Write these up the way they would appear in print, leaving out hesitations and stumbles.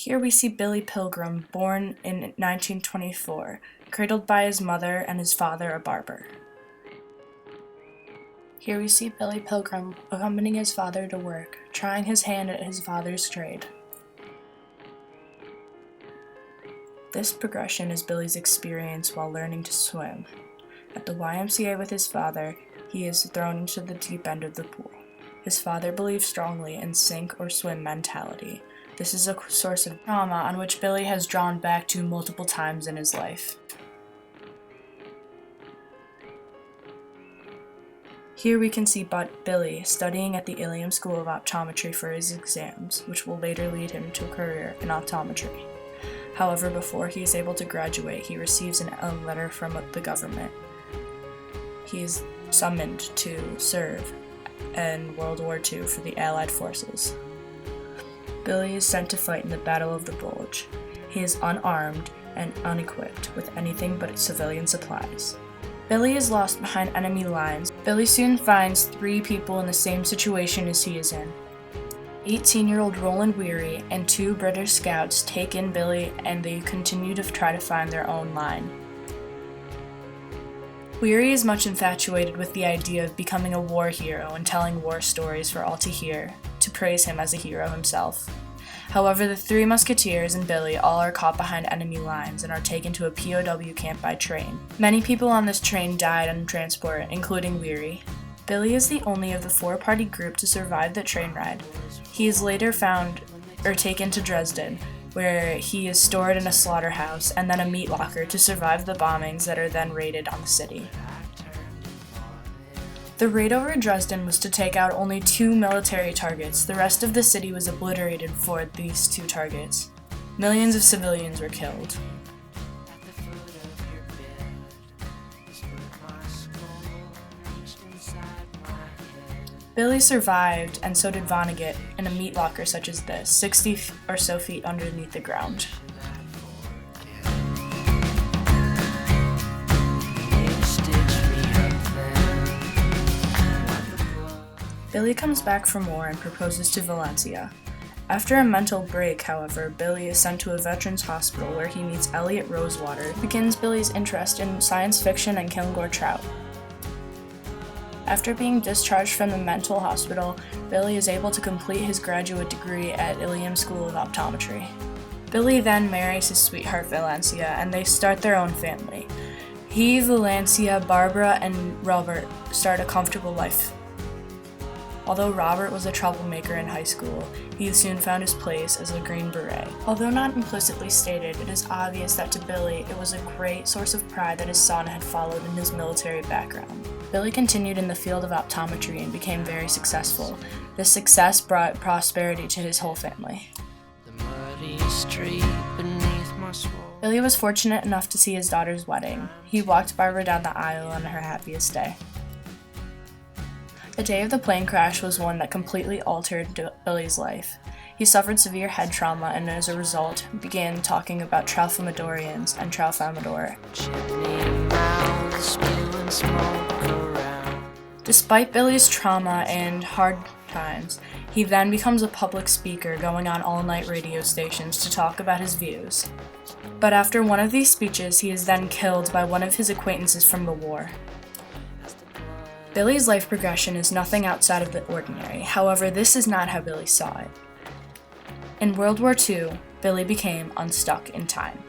Here we see Billy Pilgrim, born in 1924, cradled by his mother and his father, a barber. Here we see Billy Pilgrim accompanying his father to work, trying his hand at his father's trade. This progression is Billy's experience while learning to swim. At the YMCA with his father, he is thrown into the deep end of the pool. His father believes strongly in sink or swim mentality. This is a source of trauma on which Billy has drawn back to multiple times in his life. Here we can see Billy studying at the Ilium School of Optometry for his exams, which will later lead him to a career in optometry. However, before he is able to graduate, he receives a letter from the government. He is summoned to serve in World War II for the Allied forces. Billy is sent to fight in the Battle of the Bulge. He is unarmed and unequipped with anything but civilian supplies. Billy is lost behind enemy lines. Billy soon finds 3 people in the same situation as he is in. 18-year-old Roland Weary and 2 British scouts take in Billy, and they continue to try to find their own line. Weary is much infatuated with the idea of becoming a war hero and telling war stories for all to hear, to praise him as a hero himself. However, the 3 musketeers and Billy all are caught behind enemy lines and are taken to a POW camp by train. Many people on this train died on transport, including Weary. Billy is the only of the 4-party group to survive the train ride. He is later taken to Dresden, where he is stored in a slaughterhouse and then a meat locker to survive the bombings that are then raided on the city. The raid over Dresden was to take out only 2 military targets. The rest of the city was obliterated for these 2 targets. Millions of civilians were killed. Billy survived, and so did Vonnegut, in a meat locker such as this, 60 or so feet underneath the ground. Billy comes back from war and proposes to Valencia. After a mental break, however, Billy is sent to a veterans hospital where he meets Elliot Rosewater, who begins Billy's interest in science fiction and Kilgore trout. After being discharged from the mental hospital, Billy is able to complete his graduate degree at Ilium School of Optometry. Billy then marries his sweetheart Valencia, and they start their own family. He, Valencia, Barbara, and Robert start a comfortable life. Although Robert was a troublemaker in high school, he soon found his place as a Green Beret. Although not implicitly stated, it is obvious that to Billy it was a great source of pride that his son had followed in his military background. Billy continued in the field of optometry and became very successful. This success brought prosperity to his whole family. Billy was fortunate enough to see his daughter's wedding. He walked Barbara down the aisle on her happiest day. The day of the plane crash was one that completely altered Billy's life. He suffered severe head trauma and as a result began talking about Tralfamadorians and Tralfamador. Despite Billy's trauma and hard times, he then becomes a public speaker, going on all-night radio stations to talk about his views. But after one of these speeches, he is then killed by one of his acquaintances from the war. Billy's life progression is nothing outside of the ordinary. However, this is not how Billy saw it. In World War II, Billy became unstuck in time.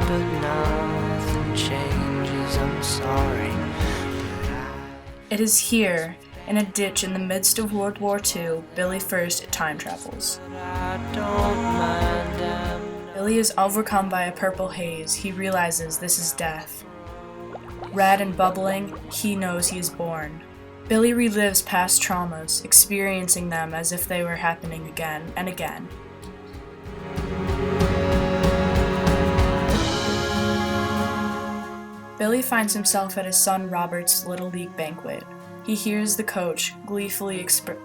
But nothing changes, I'm sorry. It is here, in a ditch in the midst of World War II, Billy first time travels. Billy is overcome by a purple haze. He realizes this is death. Red and bubbling, he knows he is born. Billy relives past traumas, experiencing them as if they were happening again and again. Billy finds himself at his son Robert's Little League banquet. He hears the coach gleefully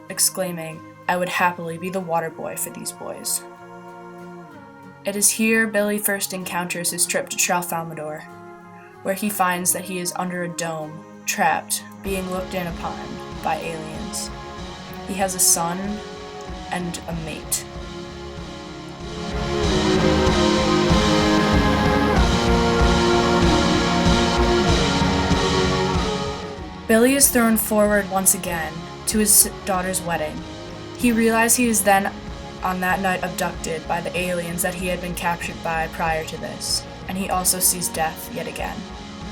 exclaiming, "I would happily be the water boy for these boys." It is here Billy first encounters his trip to Tralfamadore, where he finds that he is under a dome, trapped, being looked in upon by aliens. He has a son and a mate. Billy is thrown forward once again to his daughter's wedding. He realizes he is then on that night abducted by the aliens that he had been captured by prior to this, and he also sees death yet again.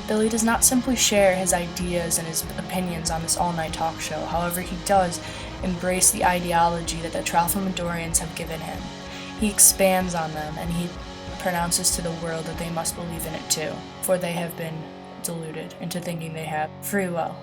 Billy does not simply share his ideas and his opinions on this all-night talk show, however he does embrace the ideology that the Tralfamadorians have given him. He expands on them, and he pronounces to the world that they must believe in it too, for they have been deluded into thinking they have free will.